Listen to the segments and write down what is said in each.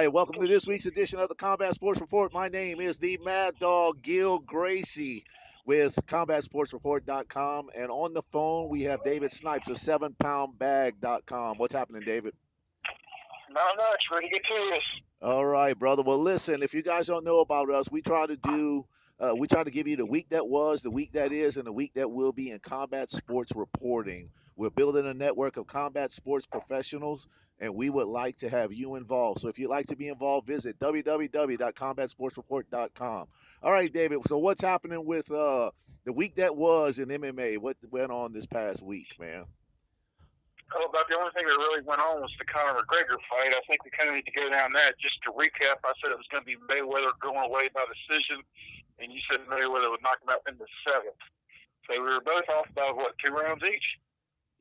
right, welcome to this week's edition of the Combat Sports Report. My name is the Mad Dog Gil Gracie with CombatSportsReport.com. And on the phone, we have David Snipes of 7poundbag.com. What's happening, David? Not much. Ready to get to this. All right, brother. Well, listen, if you guys don't know about us, we try to give you the week that was, the week that is, and the week that will be in combat sports reporting. We're building a network of combat sports professionals, and we would like to have you involved. So if you'd like to be involved, visit www.combatsportsreport.com. All right, David. So what's happening with the week that was in MMA? What went on this past week, man? Oh, about the only thing that really went on was the Conor McGregor fight. I think we kind of need to go down that. Just to recap, I said it was going to be Mayweather going away by decision, and you said Mayweather would knock him out in the seventh. So we were both off by, what, 2 rounds each?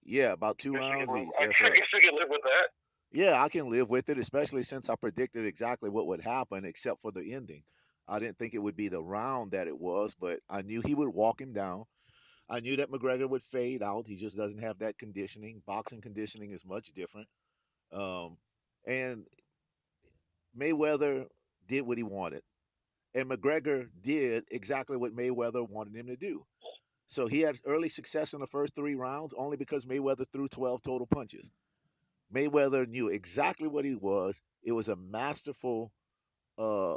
Yeah, about 2 rounds each. I guess we can live with that. Yeah, I can live with it, especially since I predicted exactly what would happen, except for the ending. I didn't think it would be the round that it was, but I knew he would walk him down. I knew that McGregor would fade out. He just doesn't have that conditioning. Boxing conditioning is much different. Um, and Mayweather did what he wanted, and McGregor did exactly what Mayweather wanted him to do. So he had early success in the first 3 rounds only because Mayweather threw 12 total punches. Mayweather knew exactly what he was. It was a masterful uh,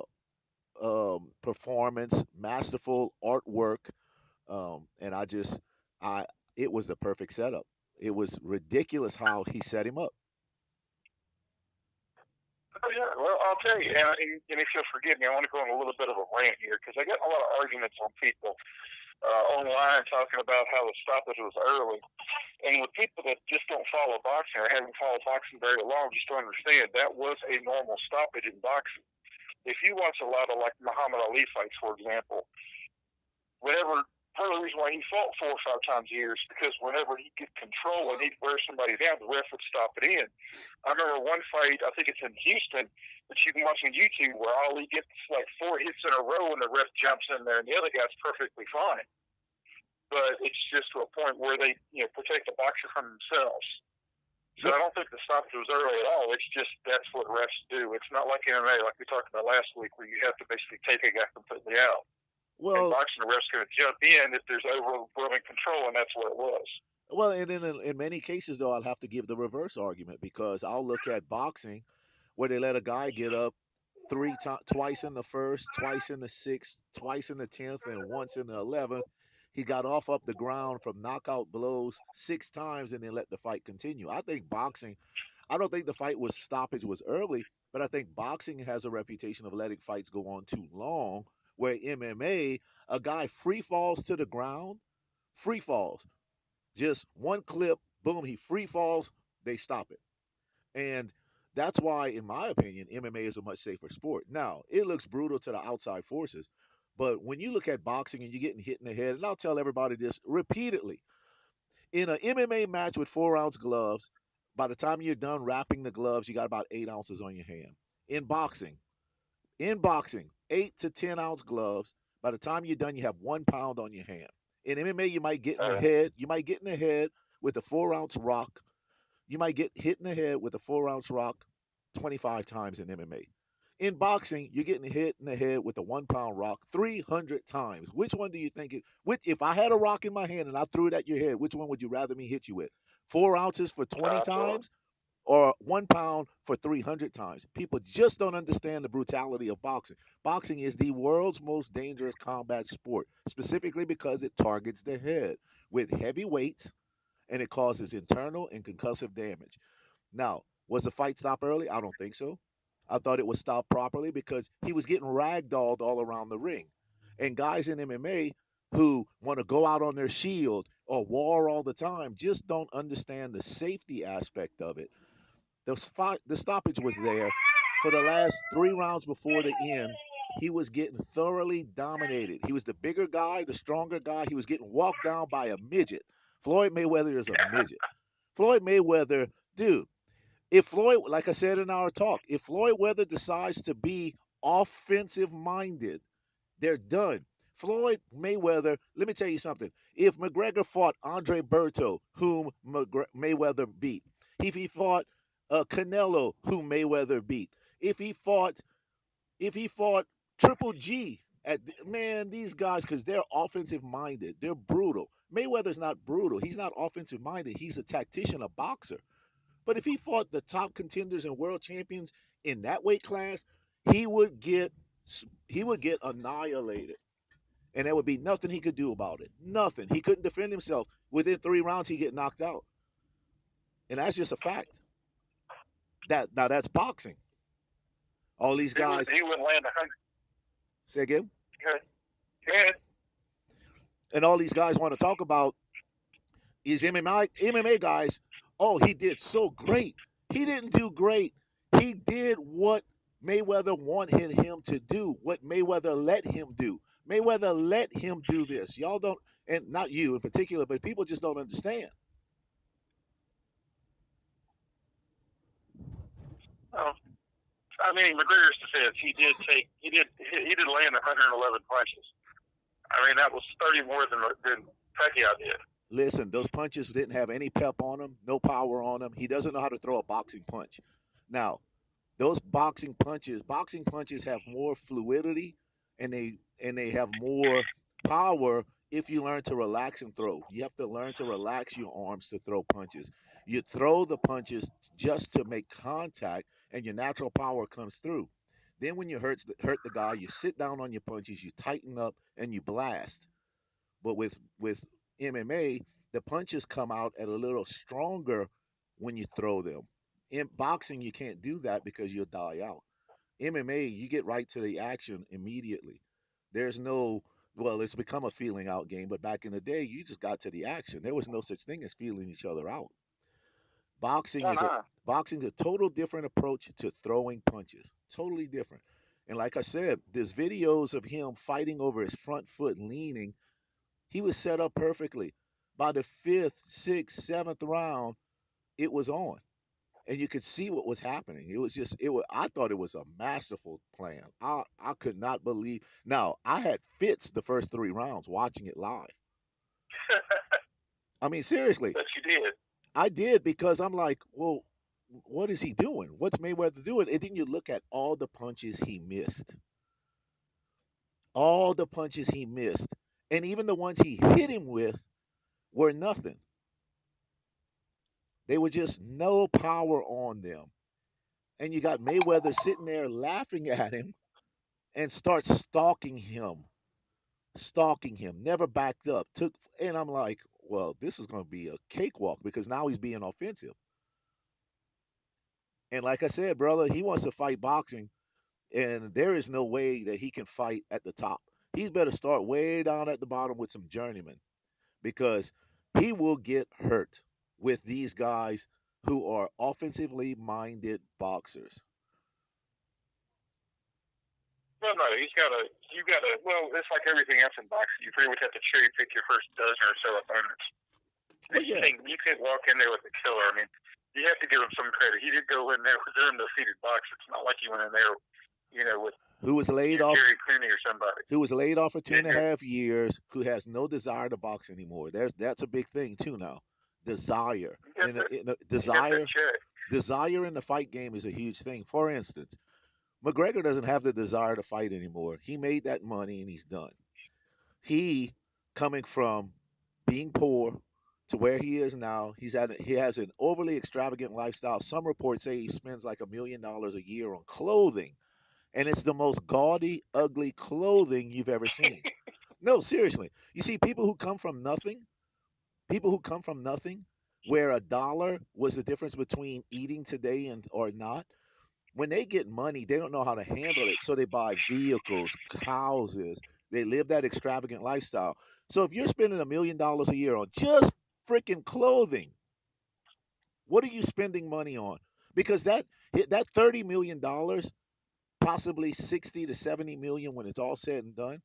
performance, masterful artwork, and I, it was the perfect setup. It was ridiculous how he set him up. Oh, yeah. Well, I'll tell you, and if you'll forgive me, I want to go on a little bit of a rant here because I get a lot of arguments on people online talking about how the stoppage was early. And with people that just don't follow boxing or haven't followed boxing very long, just to understand, that was a normal stoppage in boxing. If you watch a lot of like Muhammad Ali fights, for example, whenever part of the reason why he fought 4 or 5 times a year is because whenever he get control and he'd wear somebody down, the ref would stop it in. I remember one fight, I think it's in Houston, that you can watch on YouTube where Ali gets like 4 hits in a row and the ref jumps in there and the other guy's perfectly fine. But it's just to a point where they, protect the boxer from themselves. So I don't think the stoppage was early at all. It's just that's what refs do. It's not like MMA, like we talked about last week, where you have to basically take a guy completely out. In Well, boxing, the ref's going to jump in if there's overwhelming control, and that's what it was. well, and in many cases though, I'll have to give the reverse argument because I'll look at boxing where they let a guy get up twice in the first, twice in the sixth, twice in the 10th, and once in the 11th. He got off up the ground from knockout blows 6 times and then let the fight continue. I don't think the fight was stoppage was early, but I think boxing has a reputation of letting fights go on too long. Where MMA, a guy free falls to the ground, free falls, just one clip, boom, he free falls, they stop it. And that's why, in my opinion, MMA is a much safer sport. Now, it looks brutal to the outside forces, but when you look at boxing and you're getting hit in the head, and I'll tell everybody this repeatedly, in an MMA match with 4 ounce gloves, by the time you're done wrapping the gloves, you got about 8 ounces on your hand. In boxing, in boxing, 8 to 10 ounce gloves. By the time you're done, you have 1 pound on your hand. In MMA, you might get in the head. You might get in the head with a 4 ounce rock. You might get hit in the head with a 4 ounce rock 25 times in MMA. In boxing, you're getting hit in the head with a 1 pound rock 300 times. Which one do you think if I had a rock in my hand and I threw it at your head, which one would you rather me hit you with? 4 ounces for 20 times or 1 pound for 300 times? People just don't understand the brutality of boxing. Boxing is the world's most dangerous combat sport, specifically because it targets the head with heavy weights and it causes internal and concussive damage. Now, was the fight stopped early? I don't think so. I thought it was stopped properly because he was getting ragdolled all around the ring. And guys in MMA who want to go out on their shield or war all the time just don't understand the safety aspect of it. The stoppage was there for the last 3 rounds before the end. He was getting thoroughly dominated. He was the bigger guy, the stronger guy. He was getting walked down by a midget. Floyd Mayweather is a midget. Floyd Mayweather, dude, if Floyd, like I said in our talk, if Floyd Weather decides to be offensive minded, they're done. Floyd Mayweather, let me tell you something. If McGregor fought Andre Berto, whom Mayweather beat, if he fought Canelo, whom Mayweather beat, If he fought, if he fought Triple G man, these guys, because they're offensive minded, they're brutal. Mayweather's not brutal. He's not offensive minded. He's a tactician, a boxer. But if he fought the top contenders and world champions in that weight class, he would get he would get annihilated, and there would be nothing he could do about it. Nothing. He couldn't defend himself. Within 3 rounds, he get knocked out, and that's just a fact. That now that's boxing. All these guys. He wouldn't land 100. Say again. Good. Good. And all these guys want to talk about is MMA guys. Oh, he did so great. He didn't do great. He did what Mayweather wanted him to do, what Mayweather let him do. Mayweather let him do this. Y'all don't, and not you in particular, but people just don't understand. Oh, I mean, McGregor's defense, he did land 111 punches. I mean, that was 30 more than Pacquiao did. Listen, those punches didn't have any pep on them, no power on them. He doesn't know how to throw a boxing punch. Now, those boxing punches have more fluidity, and they have more power if you learn to relax and throw. You have to learn to relax your arms to throw punches. You throw the punches just to make contact, and your natural power comes through. Then when you hurt the guy, you sit down on your punches, you tighten up, and you blast. But with MMA, the punches come out at a little stronger when you throw them. In boxing, you can't do that because you'll die out. MMA, you get right to the action immediately. There's no, well, it's become a feeling out game, but back in the day, you just got to the action. There was no such thing as feeling each other out. Boxing is a Uh-huh. boxing is a total different approach to throwing punches. Totally different. And like I said, there's videos of him fighting over his front foot, leaning. He was set up perfectly. By the fifth, sixth, seventh round, it was on, and you could see what was happening. It was just it was. I thought it was a masterful plan. I could not believe. Now I had fits the first 3 rounds watching it live. I mean seriously, But you did. I did because I'm like, well, what is he doing? What's Mayweather doing? And then you look at all the punches he missed, all the punches he missed, and even the ones he hit him with were nothing. They were just no power on them. And you got Mayweather sitting there laughing at him and starts stalking him, never backed up. And I'm like, well, this is going to be a cakewalk because now he's being offensive. And like I said, brother, he wants to fight boxing, and there is no way that he can fight at the top. He's better start way down at the bottom with some journeymen because he will get hurt with these guys who are offensively minded boxers. Well, no, you gotta, well, it's like everything else in boxing. You pretty much have to cherry pick your first dozen or so opponents. Well, You yeah. can't walk in there with a killer. I mean, you have to give him some credit. He did go in there with an undefeated boxer. It's not like he went in there, with Who was laid off Gary Cooney or somebody. who was laid off for two Yeah, and a half years, who has no desire to box anymore. That's a big thing too now. Desire he got that desire check. desire in the fight game is a huge thing. For instance, McGregor doesn't have the desire to fight anymore. He made that money and he's done. He coming from being poor to where he is now, he has an overly extravagant lifestyle. Some reports say he spends like $1 million a year on clothing, and it's the most gaudy, ugly clothing you've ever seen. No, seriously. You see, people who come from nothing, where a dollar was the difference between eating today and or not. When they get money, they don't know how to handle it, so they buy vehicles, houses. They live that extravagant lifestyle. So if you're spending $1 million a year on just freaking clothing, what are you spending money on? Because that $30 million, possibly 60 to 70 million when it's all said and done,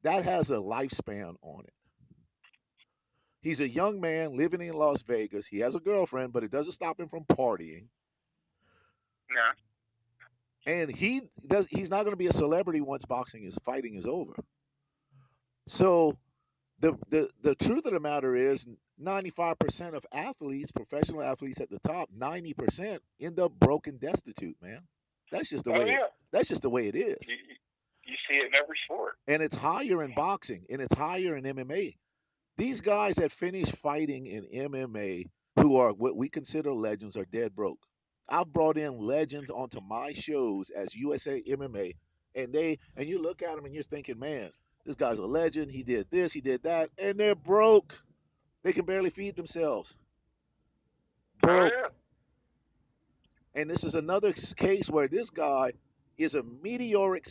that has a lifespan on it. He's a young man living in Las Vegas. He has a girlfriend, but it doesn't stop him from partying. No. And he's not going to be a celebrity once fighting is over. So the truth of the matter is 95% of athletes, professional athletes at the top, 90% end up broken destitute, man. That's just the Oh way it. yeah, That's just the way it is. you see it in every sport. And it's higher in boxing, and it's higher in MMA. These guys that finish fighting in MMA, who are what we consider legends, are dead broke. I've brought in legends onto my shows as USA MMA, and you look at them and you're thinking, man, this guy's a legend. He did this, he did that, and they're broke. They can barely feed themselves. Oh Broke. yeah. And this is another case where this guy is a meteoric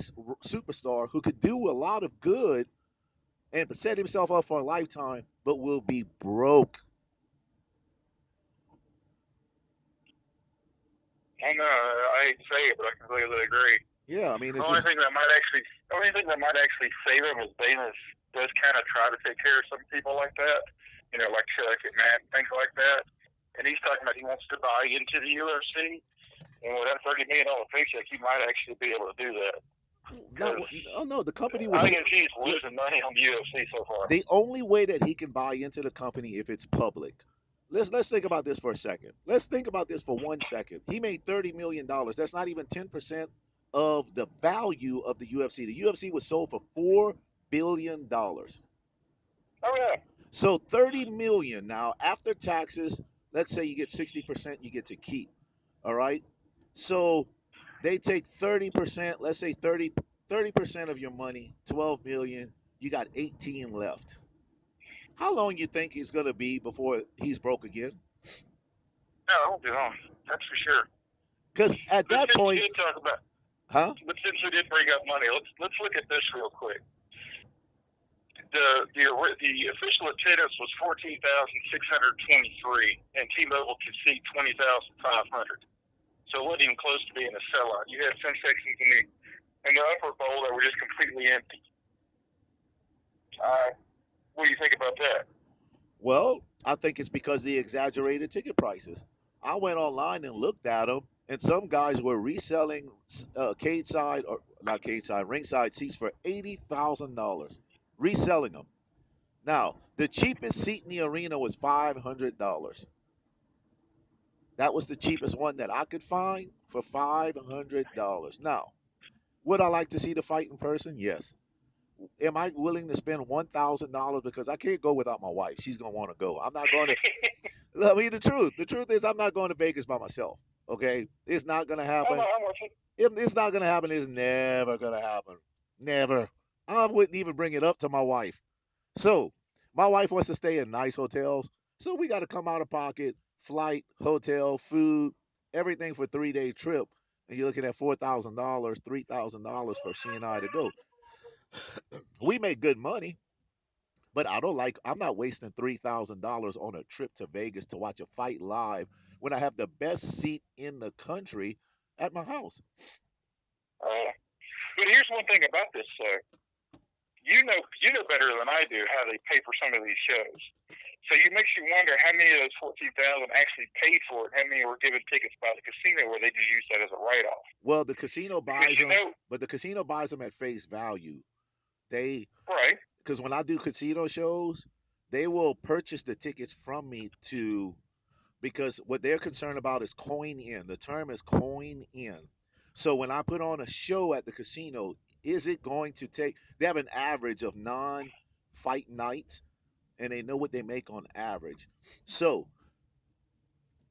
superstar who could do a lot of good and set himself up for a lifetime, but will be broke. I know. I hate to say it, but I completely agree. Yeah, I mean, The it's only just thing that might actually, the only thing that might actually save him is Dana does kind of try to take care of some people like that. You know, like Chuck and Matt, things like that. And he's talking about he wants to buy into the UFC, and with that $30 million paycheck, he might actually be able to do that. not. Because Oh no, the company was. ING is losing money on the UFC so far. The only way that he can buy into the company if it's public. Let's think about this for a second. Let's think about this for 1 second. He made $30 million. That's not even 10% of the value of the UFC. The UFC was sold for $4 billion. Oh yeah. So 30 million now after taxes. Let's say you get 60%, you get to keep. All right. So they take 30%. Let's say 30% of your money, 12 million. You got 18 left. How long you think it's gonna be before he's broke again? No, it won't be long. That's for sure. Because at But that since we point, did talk about, huh? but since we did bring up money, let's look at this real quick. The official attendance was 14,623, and T-Mobile could seat 20,500. So it wasn't even close to being a sellout. You had some sections in the upper bowl that were just completely empty. What do you think about that? Well, I think it's because the exaggerated ticket prices. I went online and looked at them, and some guys were reselling cage side or not cage side, ringside seats for $80,000, reselling them. Now, the cheapest seat in the arena was $500. That was the cheapest one that I could find for $500. Now, would I like to see the fight in person? Yes. Am I willing to spend $1,000 because I can't go without my wife? She's gonna want to go. I'm not going to. I mean, the truth. The truth is, I'm not going to Vegas by myself. Okay, it's not gonna happen. I'm with you. If it's not gonna happen, it's never gonna happen. Never. I wouldn't even bring it up to my wife. So, my wife wants to stay in nice hotels, so we got to come out of pocket, flight, hotel, food, everything for 3 day trip, and you're looking at $4,000, $3,000 for she and I to go. We make good money, but I don't like. I'm not wasting $3,000 on a trip to Vegas to watch a fight live when I have the best seat in the country at my house. But here's one thing about this, you know better than I do how they pay for some of these shows. So it makes you wonder how many of those 14,000 actually paid for it, how many were given tickets by the casino where they just use that as a write-off. Well, the casino Because buys them, but the casino buys them at face value. They right, because when I do casino shows, they will purchase the tickets from me to because what they're concerned about is coin in. The term is coin in. So when I put on a show at the casino, is it going to take? They have an average of non-fight nights, and they know what they make on average. So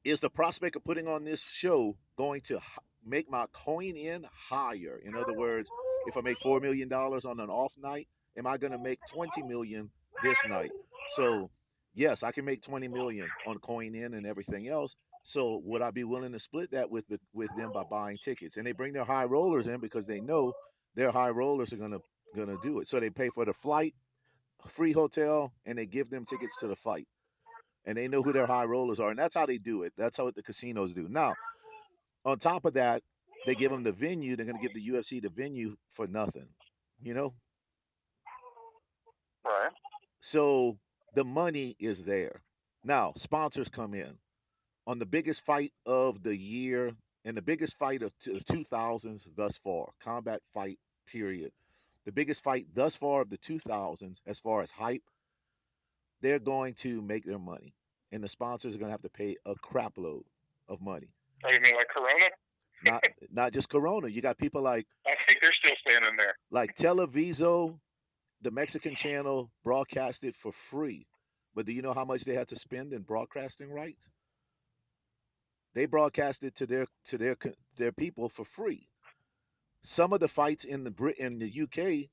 is the prospect of putting on this show going to make my coin in higher? In other words, if I make $4 million on an off night, am I going to make 20 million this night? So yes, I can make 20 million on coin in and everything else. So would I be willing to split that with them by buying tickets? And they bring their high rollers in because they know their high rollers are gonna do it. So they pay for the flight, free hotel, and they give them tickets to the fight, and they know who their high rollers are, and that's how they do it. That's how the casinos do. Now, on top of that, they give them the venue. They're going to give the UFC the venue for nothing, you know. right. So the money is there. Now, sponsors come in on the biggest fight of the year and the biggest fight of the 2000s thus far, combat fight period. The biggest fight thus far of the 2000s, as far as hype, they're going to make their money, and the sponsors are going to have to pay a crap load of money. Oh, you mean like Corona? Not not just Corona. You got people I think they're still standing there. like Televiso, the Mexican channel, broadcasted for free. But do you know how much they had to spend in broadcasting rights? They broadcasted to their people for free. Some of the fights in the UK,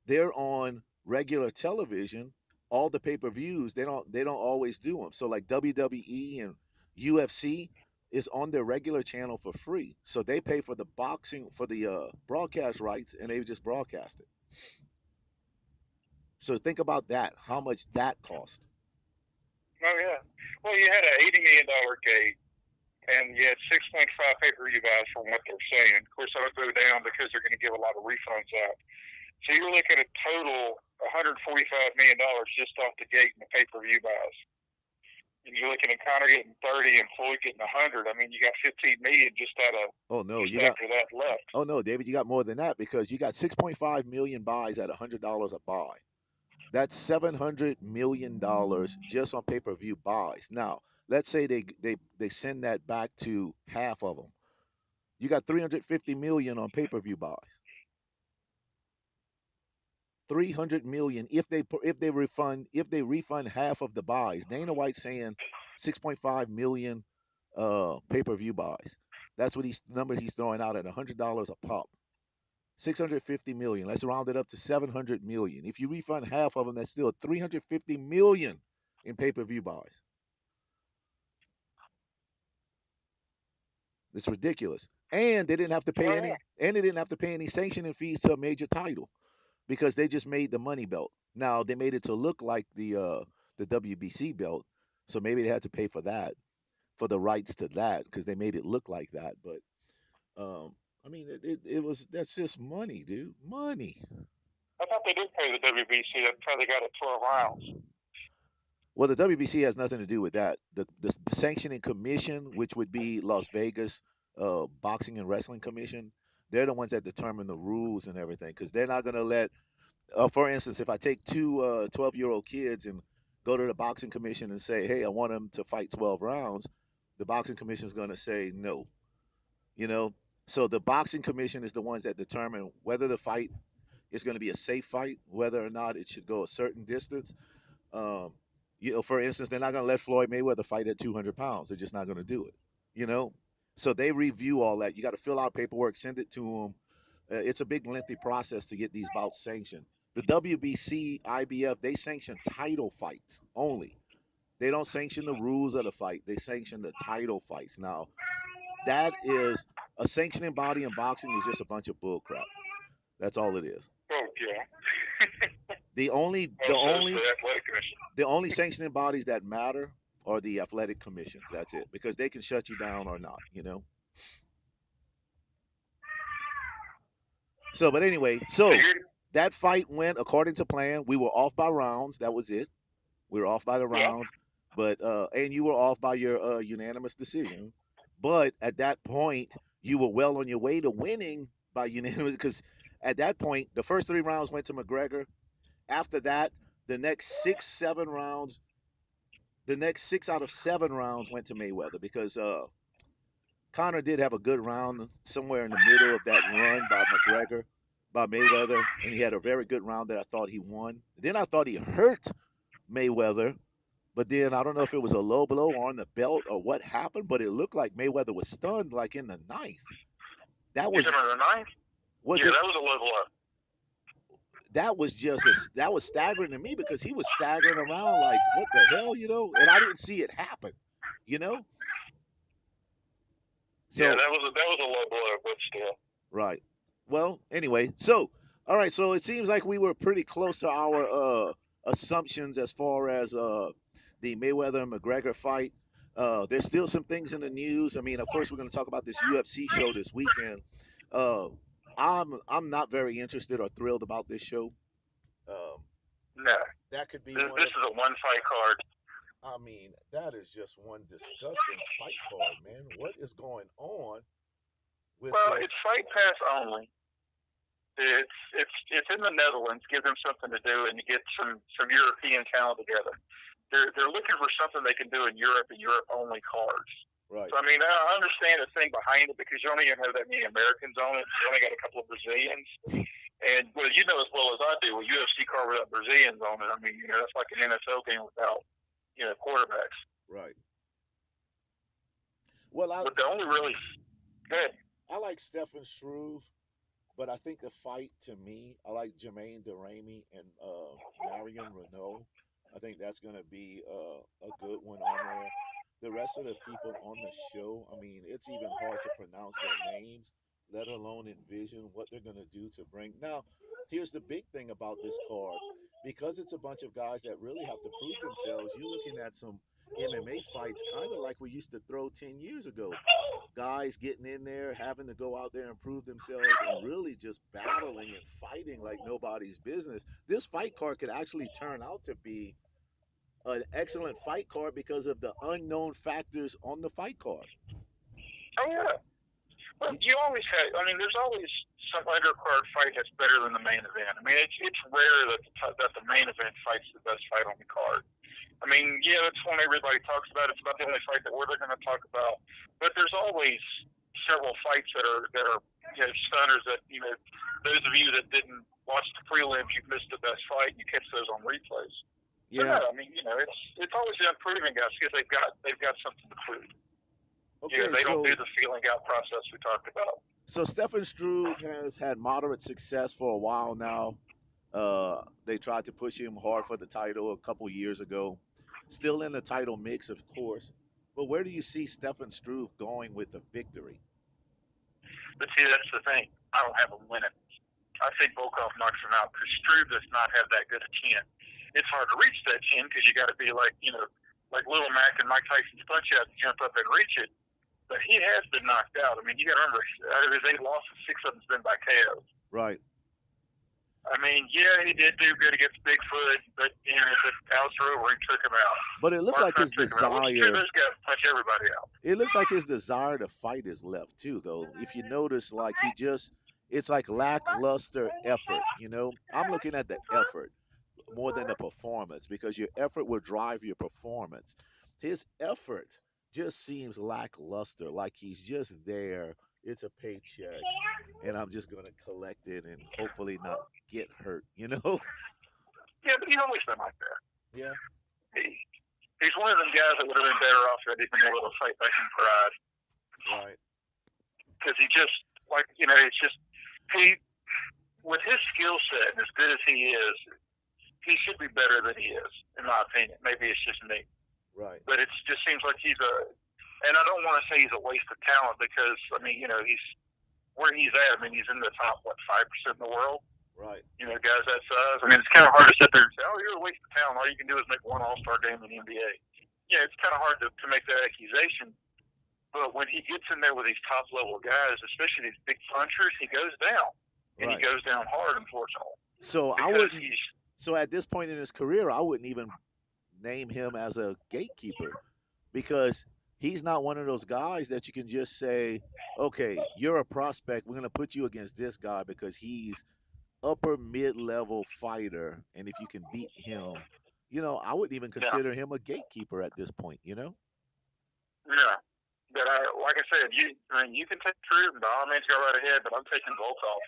they're on regular television. All the pay-per-views, they don't always do them. So like WWE and UFC is on their regular channel for free. So they pay for the boxing for the broadcast rights, and they just broadcast it. So think about that. How much that cost? Oh yeah. Well, you had an $80 million gate, and you had 6.5 pay-per-view buys from what they're saying. Of course, that'll go down because they're going to give a lot of refunds out. So you're looking at total $145 million just off the gate in the pay-per-view buys. And you're looking at Conor getting 30 and Floyd getting 100. I mean, you got 15 million just out of Oh no, just you got after that left. oh no, David, you got more than that because you got 6.5 million buys at $100 a buy. That's $700 million just on pay-per-view buys. Now, let's say they send that back to half of them. You got 350 million on pay-per-view buys. 300 million if they refund half of the buys. Dana White's saying 6.5 million pay-per-view buys. That's what he's number he's throwing out at $100 a pop. 650 million. Let's round it up to 700 million. If you refund half of them, that's still 350 million in pay-per-view buys. It's ridiculous. And they didn't have to pay Oh yeah. any sanctioning fees to a major title because they just made the money belt. Now they made it to look like the WBC belt, so maybe they had to pay for that, for the rights to that, because they made it look like that. But I mean, it was that's just money, dude, money. I thought they did pay the WBC. That's how they got it 12 rounds. Well, the WBC has nothing to do with that. The sanctioning commission, which would be Las Vegas Boxing and Wrestling Commission, they're the ones that determine the rules and everything because they're not going to let for instance, if I take two 12-year-old kids and go to the boxing commission and say, hey, I want them to fight 12 rounds, the boxing commission is going to say no. You know, so the boxing commission is the ones that determine whether the fight is going to be a safe fight, whether or not it should go a certain distance. Um, for instance, they're not going to let Floyd Mayweather fight at 200 pounds. They're just not going to do it. You know, so they review all that. You got to fill out paperwork, send it to them. It's a big, lengthy process to get these bouts sanctioned. The WBC, IBF, they sanction title fights only. They don't sanction the rules of the fight. They sanction the title fights. Now, that is a sanctioning body in boxing is just a bunch of bull crap. That's all it is. Oh yeah. The only Well, the so is only the athletic commission. the only sanctioning bodies that matter are the athletic commissions. That's it, because they can shut you down or not. So, but anyway, So so you're that fight went according to plan. We were off by rounds. That was it. We were off by the yeah. rounds, but and you were off by your unanimous decision. But at that point, you were well on your way to winning by unanimous because at that point, the first 3 rounds went to McGregor. After that, the next 6, 7 rounds, the next 6 out of 7 rounds went to Mayweather because Connor did have a good round somewhere in the middle of that run by McGregor, by Mayweather, and he had a very good round that I thought he won. Then I thought he hurt Mayweather, but then I don't know if it was a low blow on the belt or what happened, but it looked like Mayweather was stunned like in the ninth. That You was said on the ninth? was Yeah, it that was a low blow. that was staggering to me because he was staggering around like what the hell, and I didn't see it happen, you know. Yeah, So that was a low blow, but still. right. Well, anyway, so all right, so it seems like we were pretty close to our assumptions as far as the Mayweather and McGregor fight. There's still some things in the news. I mean, of course, we're going to talk about this UFC show this weekend. Uh, I'm not very interested or thrilled about this show. Um, No. that could be one This of. is a one fight card. I mean, that is just one disgusting fight card, man. What is going on with Well, this? it's Fight Pass only. It's in the Netherlands. Give them something to do and to get some European talent together. They're looking for something they can do in Europe and Europe only cards. Right. So I mean, I understand the thing behind it because you only have that many Americans on it. You only got a couple of Brazilians, and well, you know as well as I do, with UFC card without Brazilians on it, I mean, that's like an NFL game without quarterbacks. Right. Well, But the only really good. I like Stefan Struve, but I think the fight to me, I like Jermaine Duramy and Marion Renault. I think that's going to be a good one on there. The rest of the people on the show, I mean, it's even hard to pronounce their names, let alone envision what they're going to do to bring. Now, here's the big thing about this card. Because it's a bunch of guys that really have to prove themselves, you're looking at some MMA fights kind of like we used to throw 10 years ago. Guys getting in there, having to go out there and prove themselves, and really just battling and fighting like nobody's business. This fight card could actually turn out to be an excellent fight card because of the unknown factors on the fight card. Oh yeah. Well, You, you always have. I mean, there's always some undercard fight that's better than the main event. I mean, it's rare that the main event fight's the best fight on the card. I mean, yeah, that's one everybody talks about. It's about the only fight that we're going to talk about. But there's always several fights that are stunners that those of you that didn't watch the prelims, you missed the best fight. You catch those on replays. So yeah. no, I mean, it's always the unproven guys because they've got something to prove. Okay. They don't do So the feeling out process we talked about. Stefan Struve has had moderate success for a while now. They tried to push him hard for the title a couple years ago. Still in the title mix, of course. But where do you see Stefan Struve going with a victory? But see, that's the thing. I don't have him winning. I think Volkov knocks him out because Struve does not have that good a chin. It's hard to reach that chin because you got to be like Little Mac and Mike Tyson's punch out to jump up and reach it. But he has been knocked out. I mean, you got to remember, out of his 8 losses, 6 of them's been by KO. Right. I mean, yeah, he did do good against Bigfoot, but the outro where he took him out. But it looked Mark like Hunt his took him out. Which two of desire. those guys punch everybody out? It looks like his desire to fight is left too, though. If you notice, like it's like lackluster effort. I'm looking at the effort more than the performance because your effort will drive your performance. His effort just seems lackluster, like he's just there. It's a paycheck, and I'm just gonna collect it and hopefully not get hurt. Yeah, but he's always been like that. Yeah. He, he's one of them guys that would have been better off had he been able to fight back in pride. Right. Because he just, it's just, he, with his skill set, as good as he is, he should be better than he is, in my opinion. Maybe it's just me. Right. But it just seems like and I don't want to say he's a waste of talent because, I mean, he's where he's at. I mean, he's in the top, 5% in the world. Right. Guys that size. I mean, it's kind of hard to sit there and say, oh, you're a waste of talent. All you can do is make one All-Star game in the NBA. Yeah, it's kind of hard to make that accusation. But when he gets in there with these top-level guys, especially these big punchers, he goes down. And Right. he goes down hard, unfortunately. So I Because wouldn't. So at this point in his career, I wouldn't even name him as a gatekeeper because he's not one of those guys that you can just say, okay, you're a prospect. We're going to put you against this guy because he's upper mid-level fighter. And if you can beat him, I wouldn't even yeah, consider him a gatekeeper at this point. yeah. But like I said, you can take Drew, by all means, go right ahead. But I'm taking Volkov.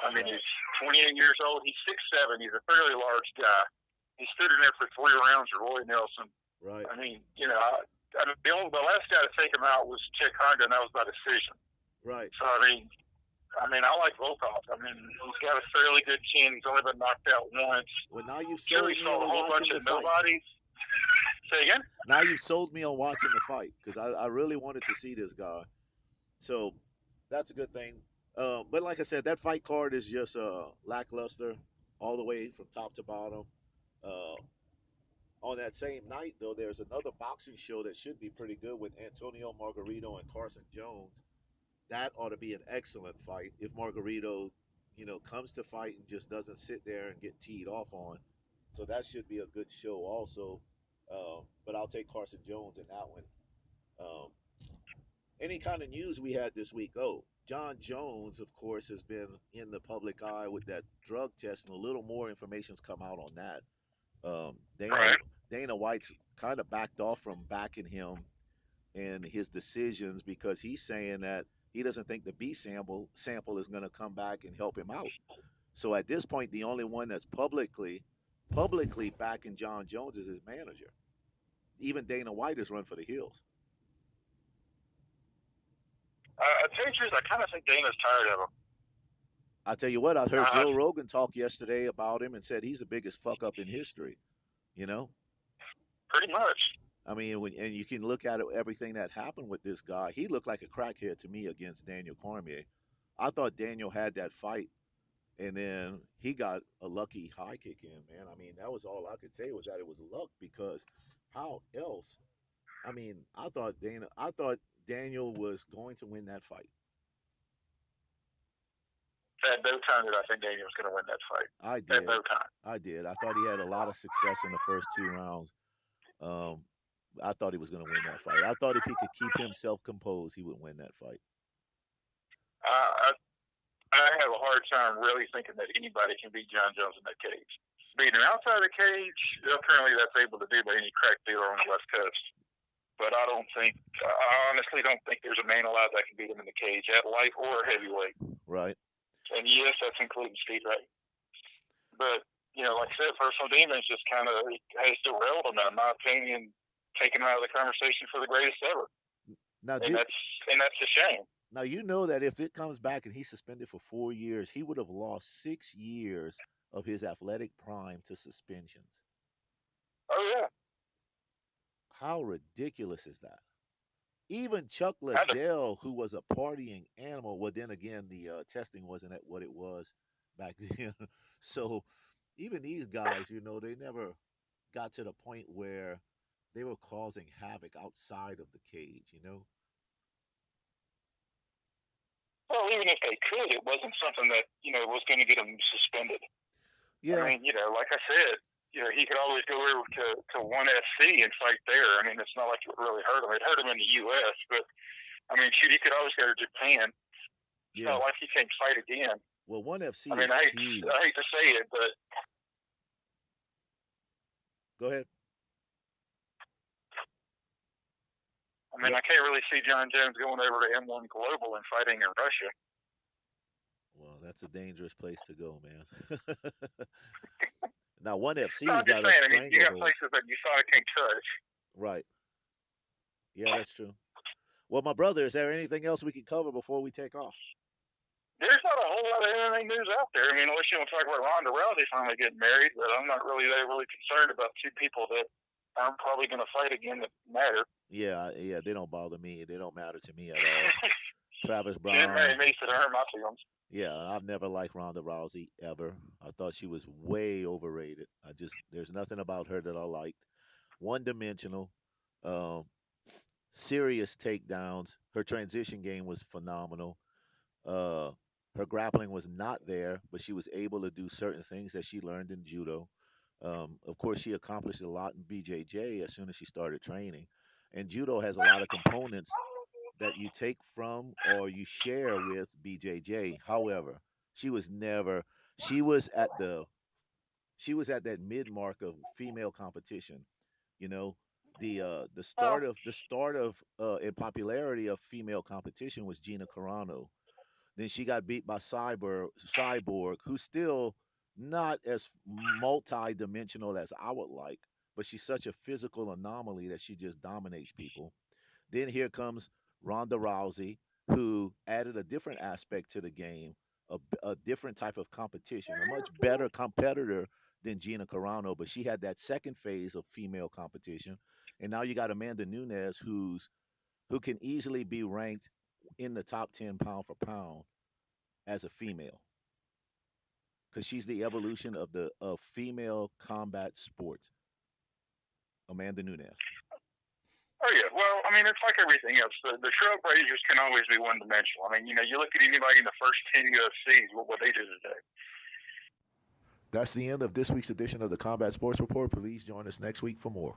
I mean, he's 28 years old. He's 6'7". He's a fairly large guy. He stood in there for 3 rounds with Roy Nelson. Right. I mean, the last guy to take him out was Chick Honda, and that was by decision. Right. So I mean, I like Volkov. I mean, he's got a fairly good chin. He's only been knocked out once. Well, now you've sold Sure, he me saw a on whole bunch watching the of fight. nobodies. Say again? Now you've sold me on watching the fight because I really wanted to see this guy. So that's a good thing. But like I said, that fight card is just lackluster all the way from top to bottom. Uh, on that same night, though, there's another boxing show that should be pretty good with Antonio Margarito and Carson Jones. That ought to be an excellent fight if Margarito, comes to fight and just doesn't sit there and get teed off on. So that should be a good show also. But I'll take Carson Jones in that one. Um, any kind of news we had this week? Oh, Jon Jones, of course, has been in the public eye with that drug test, and a little more information's come out on that. Dana Right. Dana White's kind of backed off from backing him and his decisions because he's saying that he doesn't think the B sample is going to come back and help him out. So at this point, the only one that's publicly backing Jon Jones is his manager. Even Dana White has run for the hills. I tell you the truth, I kind of think Dana's tired of him. I tell you what, I heard Uh, Joe Rogan talk yesterday about him and said he's the biggest fuck up in history. You know, Pretty much. I mean, and you can look at it, everything that happened with this guy. He looked like a crackhead to me against Daniel Cormier. I thought Daniel had that fight, and then he got a lucky high kick in. Man, I mean, that was all I could say was that it was luck because how else? I mean, I thought Daniel was going to win that fight. At no time did I think Daniel was going to win that fight. I At did. no time. I did. I thought he had a lot of success in the first two rounds. Um, I thought he was going to win that fight. I thought if he could keep himself composed, he would win that fight. I, I, I have a hard time really thinking that anybody can beat Jon Jones in that cage. Beating him outside the cage, apparently that's able to do by any crack dealer on the West Coast. But I honestly don't think there's a man alive that can beat him in the cage at light or heavyweight. Right. And yes, that's including Steve Ray. But, like I said, personal demons just kind of has derailed him, in my opinion, taking him out of the conversation for the greatest ever. Now, that's a shame. Now you know that if it comes back and he's suspended for 4 years, he would have lost 6 years of his athletic prime to suspensions. Oh, yeah. How ridiculous is that? Even Chuck Kind of. Liddell, who was a partying animal, well, then again, the testing wasn't at what it was back then. So even these guys, they never got to the point where they were causing havoc outside of the cage. Well, even if they could, it wasn't something that, was going to get him suspended. Yeah. I mean, like I said, he could always go over to one FC and fight there. I mean, it's not like it would really hurt him. It hurt him in the U.S., but, I mean, shoot, he could always go to Japan. It's not like he can't fight again. Well, one FC I mean, is huge. I hate to say it, but... Go ahead. I mean, I can't really see Jon Jones going over to M1 Global and fighting in Russia. Well, that's a dangerous place to go, man. Now, one FC has got a stranglehold. I mean, you got places that you thought can't touch. Right. Yeah, that's true. Well, my brother, is there anything else we can cover before we take off? There's not a whole lot of MMA news out there. I mean, unless you want to talk about Ronda Rousey finally getting married, but I'm not really concerned about two people that I'm probably going to fight again that matter. Yeah, they don't bother me. They don't matter to me at all. Travis Brown. She married me, so they hurt my feelings. Yeah, I've never liked Ronda Rousey ever. I thought she was way overrated. There's nothing about her that I liked. One-dimensional, serious takedowns. Her transition game was phenomenal. Her grappling was not there, but she was able to do certain things that she learned in judo. Of course, she accomplished a lot in BJJ as soon as she started training. And judo has a lot of components that you take from or you share with BJJ. However, she was never. She was at that mid mark of female competition. You know, the start of in popularity of female competition was Gina Carano. Then she got beat by Cyborg, who's still not as multi-dimensional as I would like, but she's such a physical anomaly that she just dominates people. Then here comes Ronda Rousey, who added a different aspect to the game, a different type of competition, a much better competitor than Gina Carano, but she had that second phase of female competition. And now you got Amanda Nunes, who can easily be ranked in the top 10 pound for pound as a female because she's the evolution of female combat sports. Amanda Nunes. Oh yeah, well, I mean, it's like everything else. The trailblazers can always be one dimensional. I mean, you look at anybody in the first 10 UFCs, what they did today. That's the end of this week's edition of the Combat Sports Report. Please join us next week for more.